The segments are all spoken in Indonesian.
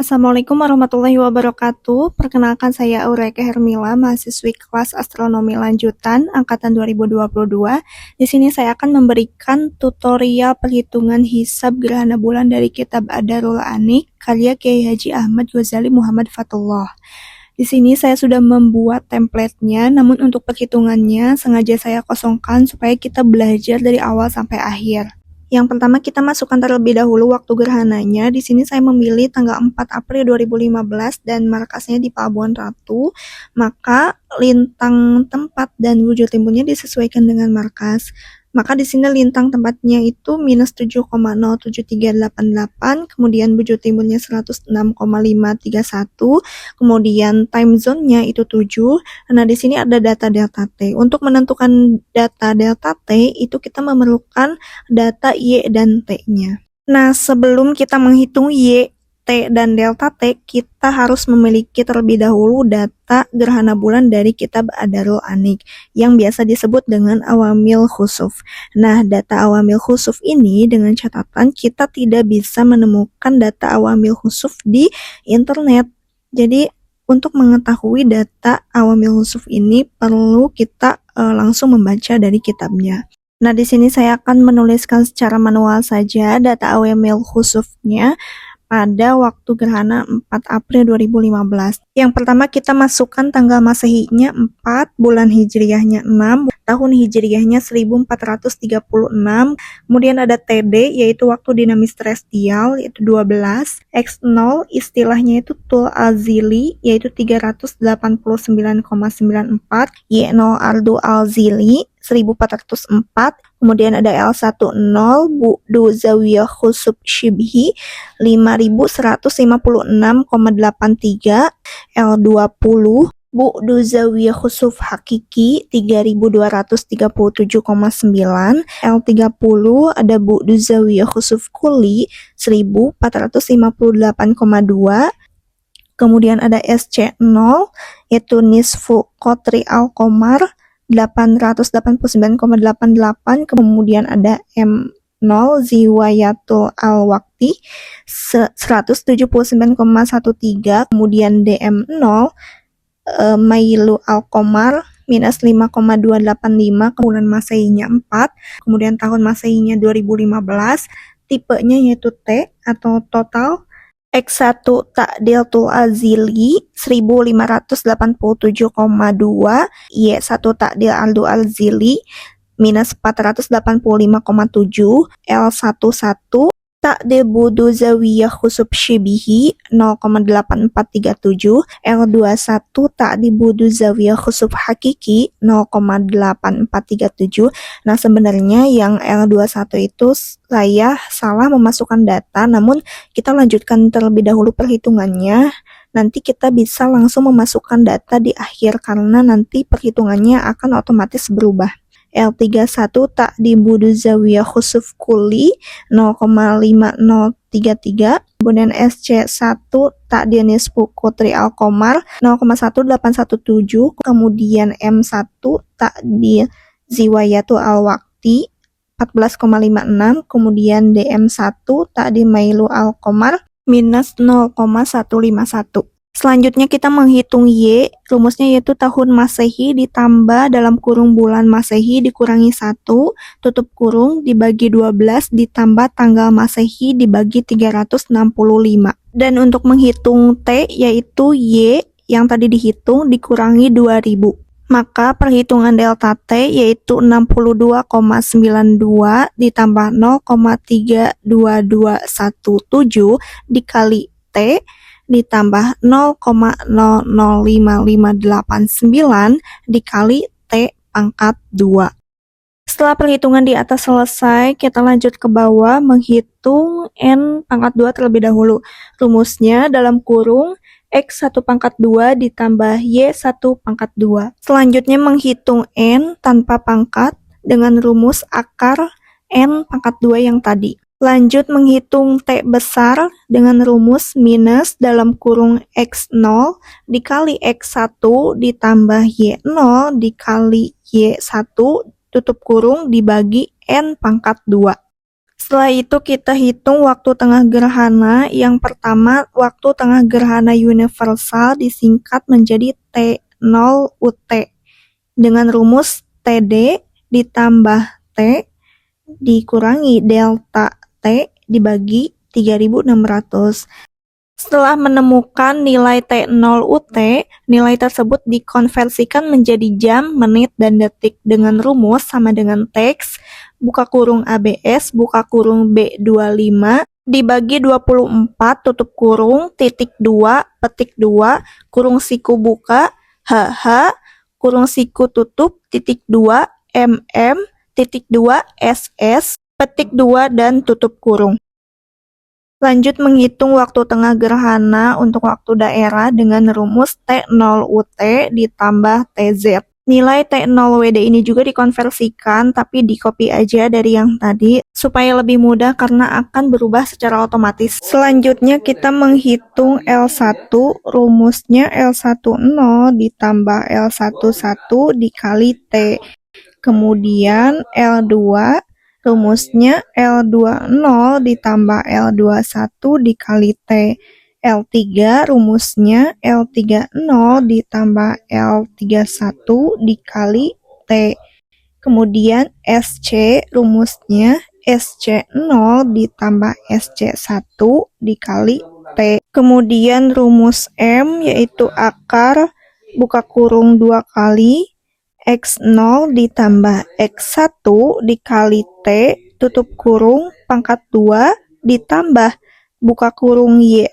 Assalamualaikum warahmatullahi wabarakatuh. Perkenalkan saya Aureka Hermila, mahasiswi kelas Astronomi Lanjutan angkatan 2022. Di sini saya akan memberikan tutorial perhitungan hisab gerhana bulan dari kitab Ad-Darul Anik karya Kiai Haji Ahmad Ghazali Muhammad Fatullah. Di sini saya sudah membuat template-nya, namun untuk perhitungannya sengaja saya kosongkan supaya kita belajar dari awal sampai akhir. Yang pertama kita masukkan terlebih dahulu waktu gerhananya. Di sini saya memilih tanggal 4 April 2015 dan markasnya di Pelabuhan Ratu. Maka lintang tempat dan wujud timbulnya disesuaikan dengan markas. Maka di sini lintang tempatnya itu minus 7,07388, kemudian wujud timbulnya 106,531, kemudian time zone-nya itu 7. Nah, di sini ada data delta T. Untuk menentukan data delta T itu kita memerlukan data Y dan T-nya. Nah, sebelum kita menghitung Y, T, dan delta T, kita harus memiliki terlebih dahulu data gerhana bulan dari kitab Ad-Darul Anik yang biasa disebut dengan awamil khusuf. Nah, data awamil khusuf ini dengan catatan kita tidak bisa menemukan data awamil khusuf di internet. Jadi, untuk mengetahui data awamil khusuf ini perlu kita langsung membaca dari kitabnya. Nah, di sini saya akan menuliskan secara manual saja data awamil khusufnya pada waktu gerhana 4 April 2015. Yang pertama kita masukkan tanggal Masehinya 4, bulan Hijriyahnya 6, tahun Hijriyahnya 1436, kemudian ada TD yaitu waktu dinamis terrestrial yaitu 12, X0 istilahnya itu tul azili yaitu 389,94, Y0 ardu alzili 1404, kemudian ada L10 bu'du zawiyah khusub shibhi 5156,83, L20 bu'du zawiyah khusuf hakiki 3237,9, L30 ada bu'du zawiyah khusuf kuli 1458,2, kemudian ada SC0 yaitu nisfu qotri al-qamar 889,88, kemudian ada M0 ziwayatul al-waqti 179,13, kemudian DM0 mailu al-qamar minus 5,285, kemudian Masehinya 4, kemudian tahun Masehinya 2015, tipenya yaitu T atau total, X1 ta'dil tul azili 1587,2, Y1 ta'dil aldu alzili minus 485,7, L11 ta'dil budu zawiyah khusub syibihi 0,8437, L21 ta'dil budu zawiyah khusub hakiki 0,8437. Nah, sebenarnya yang L21 itu saya salah memasukkan data, namun kita lanjutkan terlebih dahulu perhitungannya. Nanti kita bisa langsung memasukkan data di akhir karena nanti perhitungannya akan otomatis berubah. L31 ta'dil budu zawiyah khusuf kuli 0,5033, kemudian SC1 ta'dil nisfu qotri al-qamar 0,1817, kemudian M1 ta'dil ziwayatu al-waqti 14,56, kemudian DM1 ta'dil mailu al-qamar minus 0,151. Selanjutnya kita menghitung Y, rumusnya yaitu tahun Masehi ditambah dalam kurung bulan Masehi dikurangi 1, tutup kurung dibagi 12 ditambah tanggal Masehi dibagi 365. Dan untuk menghitung T yaitu Y yang tadi dihitung dikurangi 2000. Maka perhitungan delta T yaitu 62,92 ditambah 0,32217 dikali T ditambah 0,005589 dikali T pangkat 2. Setelah perhitungan di atas selesai, kita lanjut ke bawah menghitung N pangkat 2 terlebih dahulu. Rumusnya dalam kurung X1 pangkat 2 ditambah Y1 pangkat 2. Selanjutnya menghitung N tanpa pangkat dengan rumus akar N pangkat 2 yang tadi. Lanjut menghitung T besar dengan rumus minus dalam kurung X0 dikali X1 ditambah Y0 dikali Y1 tutup kurung dibagi N pangkat 2. Setelah itu kita hitung waktu tengah gerhana. Yang pertama, waktu tengah gerhana universal disingkat menjadi T0 UT dengan rumus TD ditambah T dikurangi delta T dibagi 3600. Setelah menemukan nilai T0 UT, nilai tersebut dikonversikan menjadi jam, menit, dan detik dengan rumus sama dengan teks, buka kurung ABS, buka kurung B25, dibagi 24, tutup kurung, titik 2, petik 2, kurung siku buka, HH, kurung siku tutup, titik 2, MM, titik 2, SS, petik 2, dan tutup kurung. Lanjut menghitung waktu tengah gerhana untuk waktu daerah dengan rumus T0 UT ditambah TZ. Nilai T0 WD ini juga dikonversikan, tapi di copy aja dari yang tadi supaya lebih mudah karena akan berubah secara otomatis. Selanjutnya kita menghitung L1, rumusnya L10 ditambah L11 dikali T. Kemudian L2, rumusnya L20 ditambah L21 dikali T. L3 rumusnya L30 ditambah L31 dikali T. Kemudian SC rumusnya SC0 ditambah SC1 dikali T. Kemudian rumus M yaitu akar buka kurung 2 kali X0 ditambah X1 dikali T tutup kurung pangkat 2 ditambah buka kurung Y0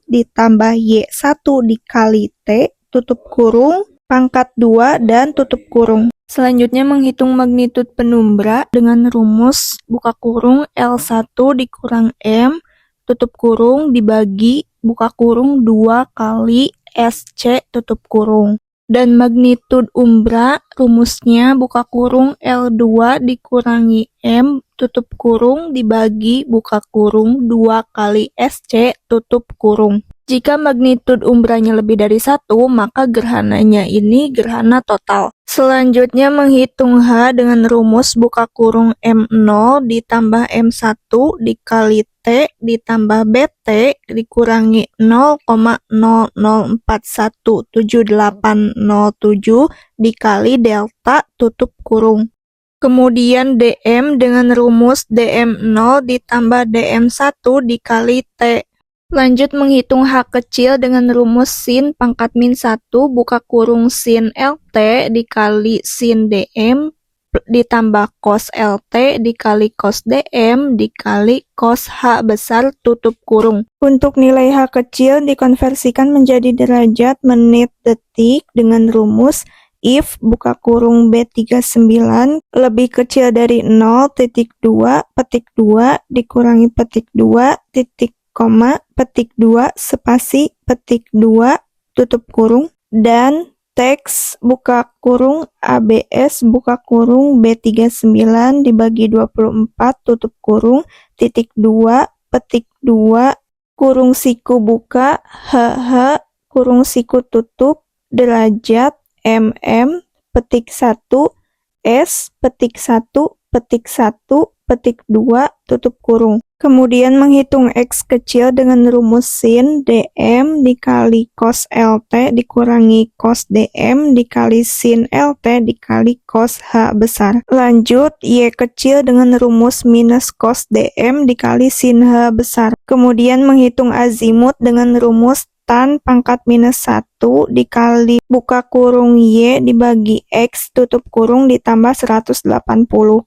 ditambah Y1 dikali T tutup kurung pangkat 2 dan tutup kurung. Selanjutnya menghitung magnitud penumbra dengan rumus buka kurung L1 dikurang M tutup kurung dibagi buka kurung 2 kali SC tutup kurung. Dan magnitud umbra rumusnya buka kurung L2 dikurangi M tutup kurung dibagi buka kurung 2 kali SC tutup kurung. Jika magnitud umbranya lebih dari 1, maka gerhananya ini gerhana total. Selanjutnya menghitung H dengan rumus buka kurung M0 ditambah M1 dikali T ditambah BT dikurangi 0,00417807 dikali delta tutup kurung. Kemudian DM dengan rumus DM0 ditambah DM1 dikali T. Lanjut menghitung H kecil dengan rumus sin pangkat min 1 buka kurung sin LT dikali sin DM ditambah cos LT dikali cos DM dikali cos H besar tutup kurung. Untuk nilai H kecil dikonversikan menjadi derajat, menit, detik dengan rumus if buka kurung B39 lebih kecil dari 0 titik 2 petik 2 dikurangi petik 2 titik koma petik 2 spasi petik 2 tutup kurung dan teks buka kurung ABS buka kurung B39 dibagi 24 tutup kurung titik 2 petik 2 kurung siku buka HH kurung siku tutup derajat MM petik 1 S petik 1 petik 1 petik 2 tutup kurung. Kemudian menghitung X kecil dengan rumus sin DM dikali cos LT dikurangi cos DM dikali sin LT dikali cos H besar. Lanjut Y kecil dengan rumus minus cos DM dikali sin H besar. Kemudian menghitung azimut dengan rumus tan pangkat minus 1 dikali buka kurung Y dibagi X tutup kurung ditambah 180.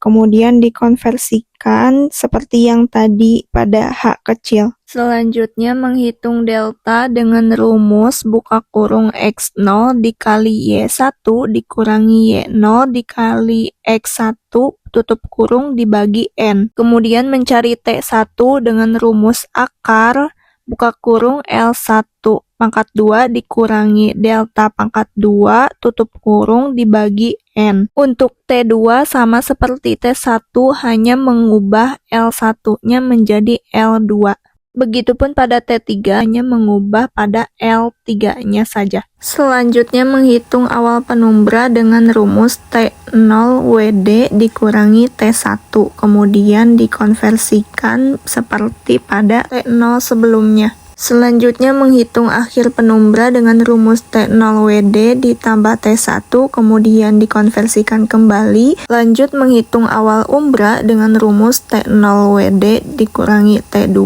Kemudian dikonversikan seperti yang tadi pada H kecil. Selanjutnya menghitung delta dengan rumus buka kurung X0 dikali Y1 dikurangi Y0 dikali X1 tutup kurung dibagi N. Kemudian mencari T1 dengan rumus akar buka kurung L1 pangkat 2 dikurangi delta pangkat 2 tutup kurung dibagi N. Untuk T2 sama seperti T1 hanya mengubah L1-nya menjadi L2. Begitupun pada T3 hanya mengubah pada L3-nya saja. Selanjutnya menghitung awal penumbra dengan rumus T0 WD dikurangi T1, kemudian dikonversikan seperti pada T0 sebelumnya. Selanjutnya menghitung akhir penumbra dengan rumus T0 WD ditambah T1, kemudian dikonversikan kembali. Lanjut menghitung awal umbra dengan rumus T0 WD dikurangi T2,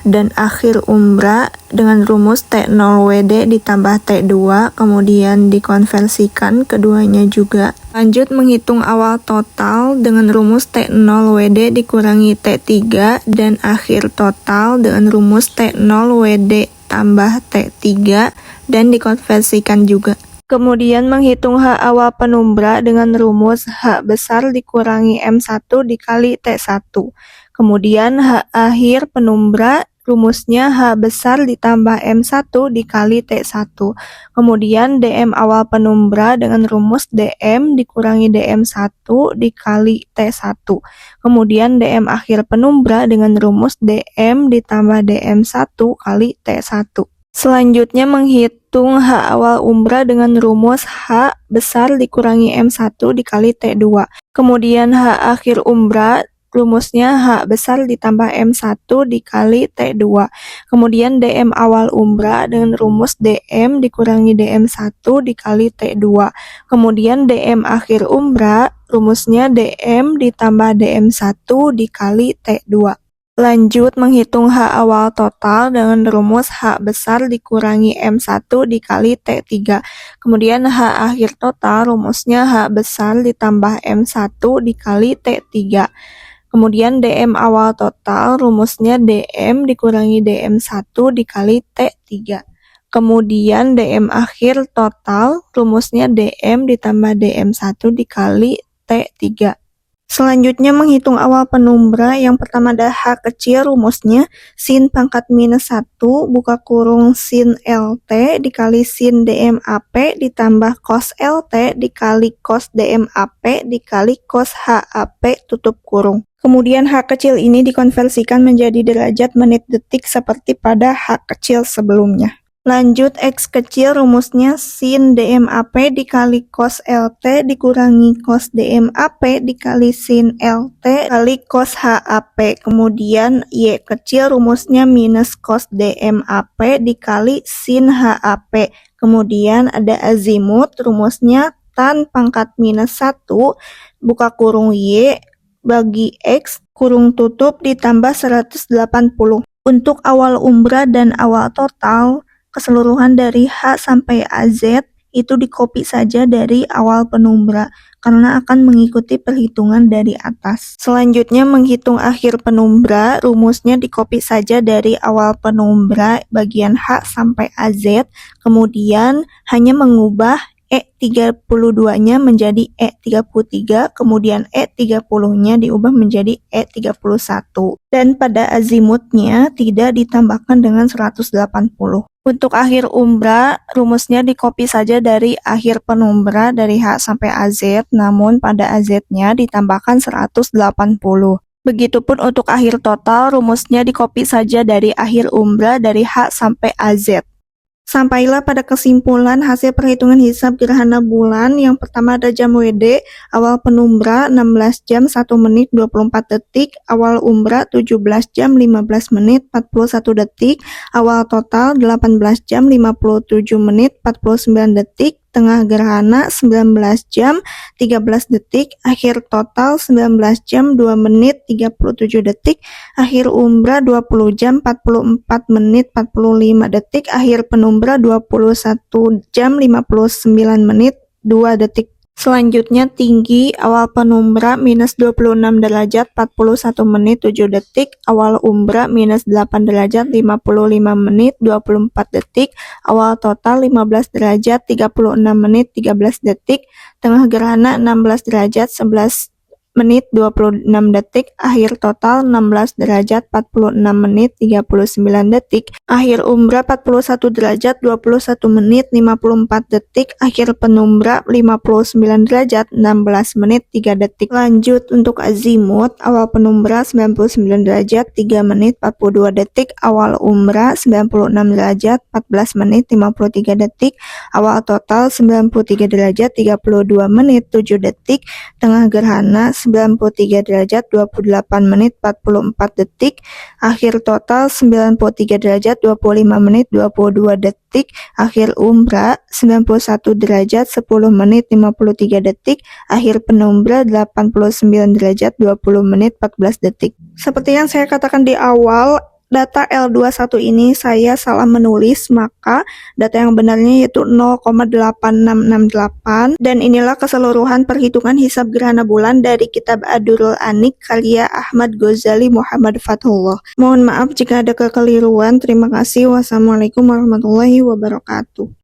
dan akhir umbra dengan rumus T0 WD ditambah T2, kemudian dikonversikan keduanya juga. Lanjut menghitung awal total dengan rumus T0 WD dikurangi T3, dan akhir total dengan rumus T0 WD tambah T3, dan dikonversikan juga. Kemudian menghitung H awal penumbra dengan rumus H besar dikurangi M1 dikali T1. Kemudian H akhir penumbra rumusnya H besar ditambah M1 dikali T1. Kemudian DM awal penumbra dengan rumus DM dikurangi DM1 dikali T1. Kemudian DM akhir penumbra dengan rumus DM ditambah DM1 kali T1. Selanjutnya menghitung H awal umbra dengan rumus H besar dikurangi M1 dikali T2. Kemudian H akhir umbra rumusnya H besar ditambah M1 dikali T2. Kemudian DM awal umbra dengan rumus DM dikurangi DM1 dikali T2. Kemudian DM akhir umbra rumusnya DM ditambah DM1 dikali T2. Lanjut menghitung H awal total dengan rumus H besar dikurangi M1 dikali T3. Kemudian H akhir total rumusnya H besar ditambah M1 dikali T3. Kemudian DM awal total rumusnya DM dikurangi DM1 dikali T3. Kemudian DM akhir total rumusnya DM ditambah DM1 dikali T3. Selanjutnya menghitung awal penumbra. Yang pertama ada H kecil, rumusnya sin pangkat minus 1 buka kurung sin LT dikali sin DMAP ditambah cos LT dikali cos DMAP dikali cos HAP tutup kurung. Kemudian H kecil ini dikonversikan menjadi derajat menit detik seperti pada H kecil sebelumnya. Lanjut X kecil, rumusnya sin DMAP dikali cos LT dikurangi cos DMAP dikali sin LT kali cos HAP. Kemudian Y kecil, rumusnya minus cos DMAP dikali sin HAP. Kemudian ada azimut, rumusnya tan pangkat minus 1 buka kurung Y bagi X kurung tutup ditambah 180. Untuk awal umbra dan awal total keseluruhan dari H sampai AZ itu dikopi saja dari awal penumbra karena akan mengikuti perhitungan dari atas. Selanjutnya menghitung akhir penumbra, rumusnya dikopi saja dari awal penumbra bagian H sampai AZ, kemudian hanya mengubah E32-nya menjadi E33, kemudian E30-nya diubah menjadi E31. Dan pada azimutnya tidak ditambahkan dengan 180. Untuk akhir umbra, rumusnya dikopi saja dari akhir penumbra dari H sampai AZ, namun pada AZ-nya ditambahkan 180. Begitupun untuk akhir total, rumusnya dikopi saja dari akhir umbra dari H sampai AZ. Sampailah pada kesimpulan hasil perhitungan hisab gerhana bulan. Yang pertama ada jam WD, awal penumbra 16 jam 1 menit 24 detik, awal umbra 17 jam 15 menit 41 detik, awal total 18 jam 57 menit 49 detik, tengah gerhana 19 jam 13 detik, akhir total 19 jam 2 menit 37 detik, akhir umbra 20 jam 44 menit 45 detik, akhir penumbra 21 jam 59 menit 2 detik. Selanjutnya tinggi awal penumbra minus 26 derajat 41 menit 7 detik, awal umbra minus 8 derajat 55 menit 24 detik, awal total 15 derajat 36 menit 13 detik, tengah gerhana 16 derajat 11 menit 26 detik, akhir total 16 derajat 46 menit 39 detik, akhir umbra 41 derajat 21 menit 54 detik, akhir penumbra 59 derajat 16 menit 3 detik. Lanjut untuk azimut, awal penumbra 99 derajat 3 menit 42 detik, awal umbra 96 derajat 14 menit 53 detik, awal total 93 derajat 32 menit 7 detik, tengah gerhana 93 derajat 28 menit 44 detik, akhir total 93 derajat 25 menit 22 detik, akhir umbra 91 derajat 10 menit 53 detik, akhir penumbra 89 derajat 20 menit 14 detik. Seperti yang saya katakan di awal, data L21 ini saya salah menulis, maka data yang benarnya yaitu 0,8668, dan inilah keseluruhan perhitungan hisab gerhana bulan dari kitab Ad-Durrul Anik karya Ahmad Ghazali Muhammad Fathullah. Mohon maaf jika ada kekeliruan. Terima kasih. Wassalamualaikum warahmatullahi wabarakatuh.